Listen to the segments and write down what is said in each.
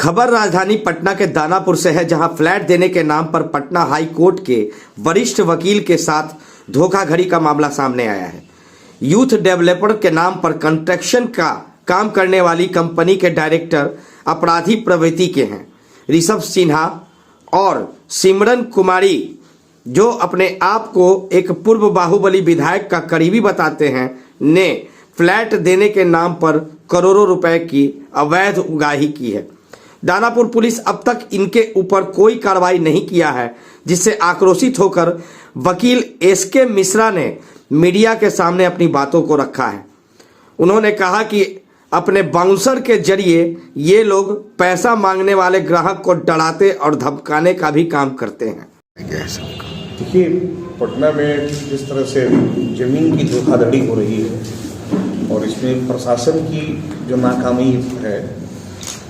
खबर राजधानी पटना के दानापुर से है, जहां फ्लैट देने के नाम पर पटना हाई कोर्ट के वरिष्ठ वकील के साथ धोखाधड़ी का मामला सामने आया है। यूथ डेवलपर के नाम पर कंस्ट्रक्शन का काम करने वाली कंपनी के डायरेक्टर अपराधी प्रवृत्ति के हैं। ऋषभ सिन्हा और सिमरन कुमारी, जो अपने आप को एक पूर्व बाहुबली विधायक का करीबी बताते हैं, ने फ्लैट देने के नाम पर करोड़ों रुपए की अवैध उगाही की है। दानापुर पुलिस अब तक इनके ऊपर कोई कार्रवाई नहीं किया है, जिससे आक्रोशित होकर वकील एसके मिश्रा ने मीडिया के सामने अपनी बातों को रखा है। उन्होंने कहा कि अपने बाउंसर के जरिए ये लोग पैसा मांगने वाले ग्राहक को डराते और धमकाने का भी काम करते हैं। देखिए, पटना में जिस तरह से जमीन की धोखाधड़ी हो रही है और इसमें प्रशासन की जो नाकामी है,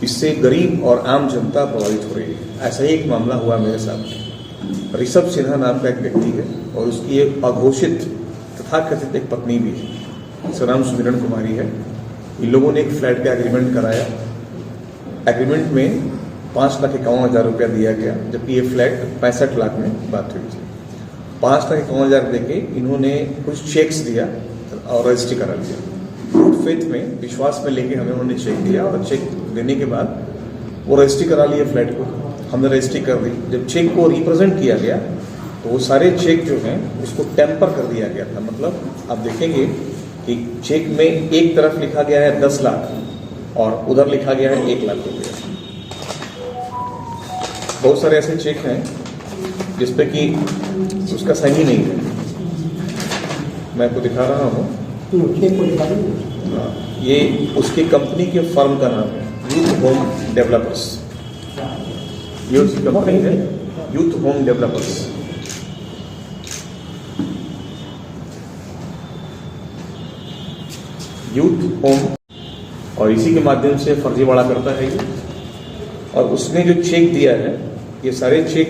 इससे गरीब और आम जनता प्रभावित हो रही है। ऐसा ही एक मामला हुआ मेरे साथ। ऋषभ सिन्हा नाम का एक व्यक्ति है और उसकी एक अघोषित तथाकथित एक पत्नी भी है, उसका नाम सिमरन कुमारी है। इन लोगों ने एक फ्लैट का एग्रीमेंट कराया। एग्रीमेंट में 5,51,000 रुपया दिया गया, जबकि ये फ्लैट 65 लाख में बात हुई थी। 5,51,000 देके इन्होंने कुछ चेक्स दिया और रजिस्ट्री करा लिया। गुड फेथ में, विश्वास में लेके हमें उन्होंने चेक दिया और चेक देने के बाद वो रजिस्ट्री करा लिए फ्लैट को। हमने रजिस्ट्री कर दी। जब चेक को रिप्रेजेंट किया गया तो वो सारे चेक जो हैं उसको टेम्पर कर दिया गया था। मतलब आप देखेंगे कि चेक में एक तरफ लिखा गया है 10 लाख और उधर लिखा गया है 1 लाख रुपया। बहुत सारे ऐसे चेक हैं जिसपे कि उसका सही नहीं है। मैं आपको दिखा रहा हूँ। ये उसकी कंपनी के फर्म का नाम है, यूथ होम डेवलपर्स। ये उसकी कंपनी है, youth home developers. Youth home, और इसी के माध्यम से फर्जीवाड़ा करता है ये। और उसने जो चेक दिया है, ये सारे चेक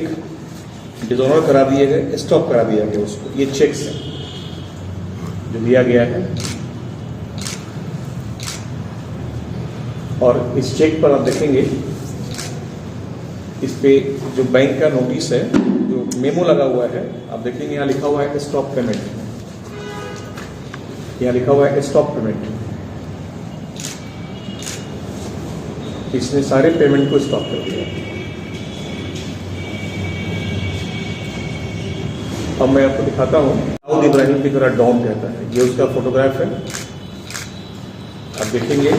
डिसऑनर करा दिए गए, स्टॉप करा दिया गया उसको। ये चेक्स हैं जो दिया गया है। और इस चेक पर आप देखेंगे, इस पे जो बैंक का नोटिस है, जो मेमो लगा हुआ है, आप देखेंगे यहाँ लिखा हुआ है स्टॉप पेमेंट। यहाँ लिखा हुआ है स्टॉप पेमेंट। इसने सारे पेमेंट को स्टॉप कर दिया। अब मैं आपको दिखाता हूँ। दाऊद इब्राहिम की तरह डॉन कहता है, ये उसका फोटोग्राफ है। आप देखेंगे,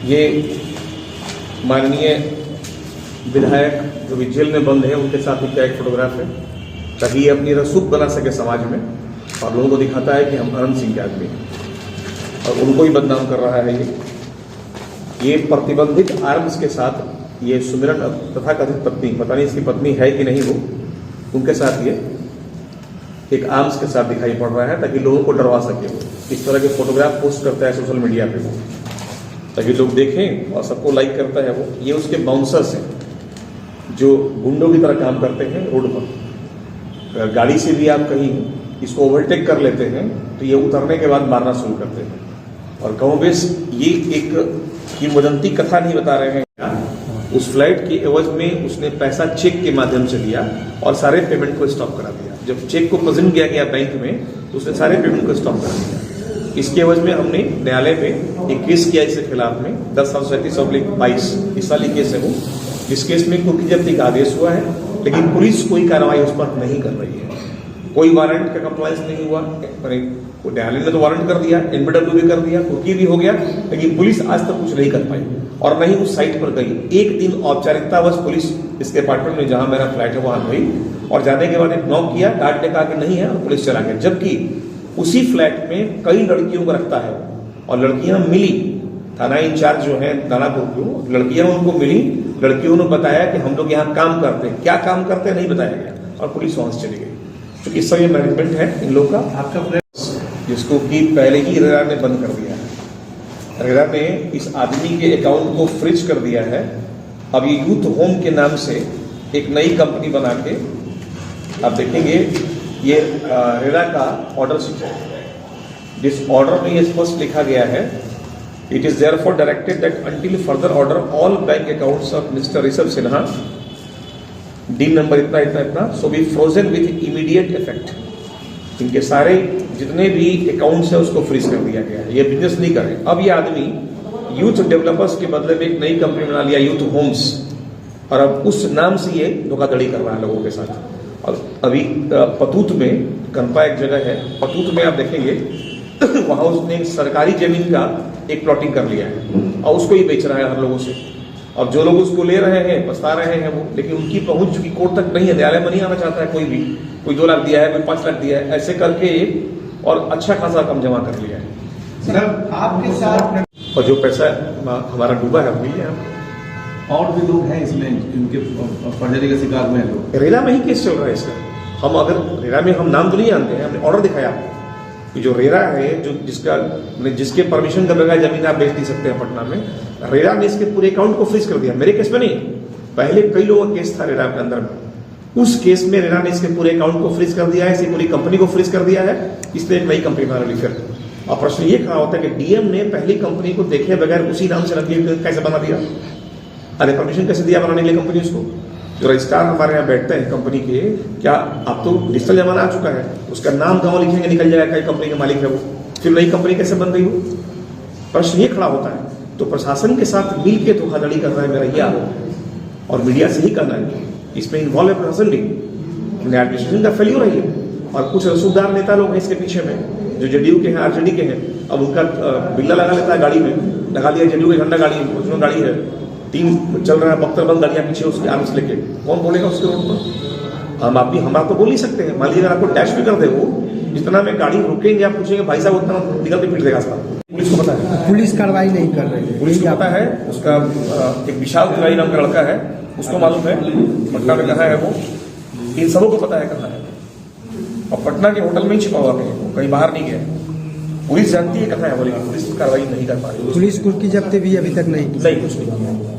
ये माननीय विधायक जो भी जेल में बंद है, उनके साथ इनका एक फोटोग्राफ है, ताकि ये अपनी रसूख बना सके समाज में और लोगों को दिखाता है कि हम अनंत सिंह के आदमी हैं, और उनको ही बदनाम कर रहा है। ये प्रतिबंधित आर्म्स के साथ ये सुमिरन तथा कथित पत्नी, पता नहीं इसकी पत्नी है कि नहीं, वो उनके साथ ये एक आर्म्स के साथ दिखाई पड़ रहा है, ताकि लोगों को डरवा सके। वो इस तरह के फोटोग्राफ पोस्ट करता है सोशल मीडिया पे वो, ताकि लोग देखें और सबको लाइक करता है वो। ये उसके बाउंसर्स हैं जो गुंडों की तरह काम करते हैं रोड पर। अगर गाड़ी से भी आप कहीं इसको ओवरटेक कर लेते हैं तो ये उतरने के बाद मारना शुरू करते हैं। और कमोबेश ये एक किंवदंती कथा नहीं बता रहे हैं। उस फ्लैट के एवज में उसने पैसा चेक के माध्यम से दिया और सारे पेमेंट को स्टॉप करा दिया। जब चेक को प्रेजेंट किया गया बैंक में तो उसने सारे पेमेंट को स्टॉप करा दिया। इसके एवज में हमने न्यायालय में एक केस किया इसके खिलाफ में 10/37/22 इस वाली केस है वो, जिस केस में कुर्की जब्ती का आदेश हुआ है, लेकिन पुलिस कोई कार्रवाई उस पर नहीं कर रही है। कोई वारंट का कंप्लायंस नहीं हुआ। न्यायालय ने तो वारंट कर दिया, एनबीडब्ल्यू भी कर दिया, कुर्की भी हो गया, लेकिन पुलिस आज तक कुछ नहीं कर पाई और न ही उस साइट पर गई। एक दिन औपचारिकता बस पुलिस इसके अपार्टमेंट में जहां मेरा फ्लैट है वहां गई और जाने के बाद एक नॉक किया, गार्ड ने कहा कि नहीं है और पुलिस चला गया। जबकि उसी फ्लैट में कई लड़कियों को रखता है और लड़कियां मिली। थाना इंचार्ज जो है दानापुर की, लड़कियां उनको मिली। लड़कियों ने बताया कि हम लोग यहाँ काम करते हैं। क्या काम करते हैं नहीं बताया गया और पुलिस वहां से चली गई। क्योंकि इस समय मैनेजमेंट है इन लोग का, आपका फ्लैट जिसको कि पहले ही रेरा ने बंद कर दिया है। रेरा ने इस आदमी के अकाउंट को फ्रीज कर दिया है। अब ये यूथ होम के नाम से एक नई कंपनी बना के, आप देखेंगे ये रेरा का ऑर्डर शीट है, जिस ऑर्डर में ये स्पष्ट लिखा गया है It is therefore directed that until further order, all bank accounts of Mr. Rishabh Sinha, dean number इतना इतना इतना, so be frozen with immediate effect. इनके सारे जितने भी अकाउंट्स है उसको फ्रीज कर दिया गया है, ये बिजनेस नहीं कर रहे। अब ये आदमी यूथ डेवलपर्स के बदले में एक नई कंपनी बना लिया, यूथ होम्स, और अब उस नाम से ये धोखाधड़ी कर रहा है लोगों के साथ। और अभी पतूत में, कनपा एक जगह है, पतूत में आप देखेंगे वहां उसने सरकारी जमीन का एक प्लॉटिंग कर लिया है और उसको ही बेच रहा है हर लोगों से। अब जो लोग उसको ले रहे हैं पछता रहे हैं वो, लेकिन उनकी पहुंच चूंकि कोर्ट तक नहीं है, न्यायालय में नहीं आना चाहता है कोई भी, कोई 2 लाख दिया है, कोई 5 लाख दिया है, ऐसे करके और अच्छा खासा कम जमा कर लिया है। सर आपके साथ और जो पैसा हमारा डूबा है मिल गया। और भी लोग हैं इसमें इनके फर्जरी का शिकार हुए हैं लोग। रेरा में ही केस चल रहा है इसका। हम अगर रेरा में, हम नाम तो नहीं जानते हैं, हमने ऑर्डर दिखाया कि जो रेरा है, जो जिसके परमिशन के बगैर जमीन आप बेच नहीं सकते हैं पटना में, रेरा ने इसके पूरे अकाउंट को फ्रीज कर दिया। मेरे केस में नहीं, पहले कई लोगों का केस था रेरा के अंदर में, उस केस में रेरा ने इसके पूरे अकाउंट को फ्रीज कर दिया है, इसकी पूरी कंपनी को फ्रीज कर दिया है, इसलिए एक नई कंपनी बना ली फिर। और प्रश्न ये खड़ा होता है कि डीएम ने पहली कंपनी को देखे बगैर उसी नाम से रख दिया, कैसे बना दिया? अरे परमिशन कैसे दिया बनाने के लिए कंपनी उसको? जो रजिस्ट्रार हमारे यहाँ बैठते हैं कंपनी के, क्या अब तो डिजिटल जमाना आ चुका है, उसका नाम गाँव लिखेंगे निकल जाएगा कई कंपनी के मालिक है वो, फिर नई कंपनी कैसे बन रही हो? प्रश्न ये खड़ा होता है। तो प्रशासन के साथ मिल के धोखाधड़ी कर रहा है, मेरा ये आरोप है, और मीडिया से ही करना है। इसमें इन्वॉल्व है प्रशासन भी, एडमिनिस्ट्रेशन का फेल्यूर है ये, और कुछ रसूखदार नेता लोग हैं इसके पीछे में, जो जेडीयू के हैं, आरजेडी के हैं। अब उनका बिल्ला लगा लेता है गाड़ी में, लगा लिया जेडीयू का झंडा गाड़ी, उसमें गाड़ी है, 3 चल रहा है बख्तरबंद गाड़ियां पीछे उसके आर्म्स लेके, कौन बोलेगा उसके रोड पर? हम आप तो बोल नहीं सकते हैं। मान लीजिए अगर आपको डैश भी कर दे वो, जितना में गाड़ी रुकेंगे आप पूछेंगे भाई साहब उतना निकल के पीट देगा साहब। पुलिस को पता है, पुलिस कार्रवाई नहीं कर रही है, पुलिस को पता है। उसका एक विशाल तिवारी नाम का लड़का है, उसको मालूम है पटना में कहाँ है वो, इन सबों को पता है कहाँ है, और पटना के होटल में ही छिपा हुआ है, कहीं बाहर नहीं गया। पुलिस जानती है कहाँ है वो, लेकिन पुलिस कार्रवाई नहीं कर पा रही। पुलिस कुछ की जब्ती भी अभी तक नहीं की। नहीं, कुछ नहीं किया।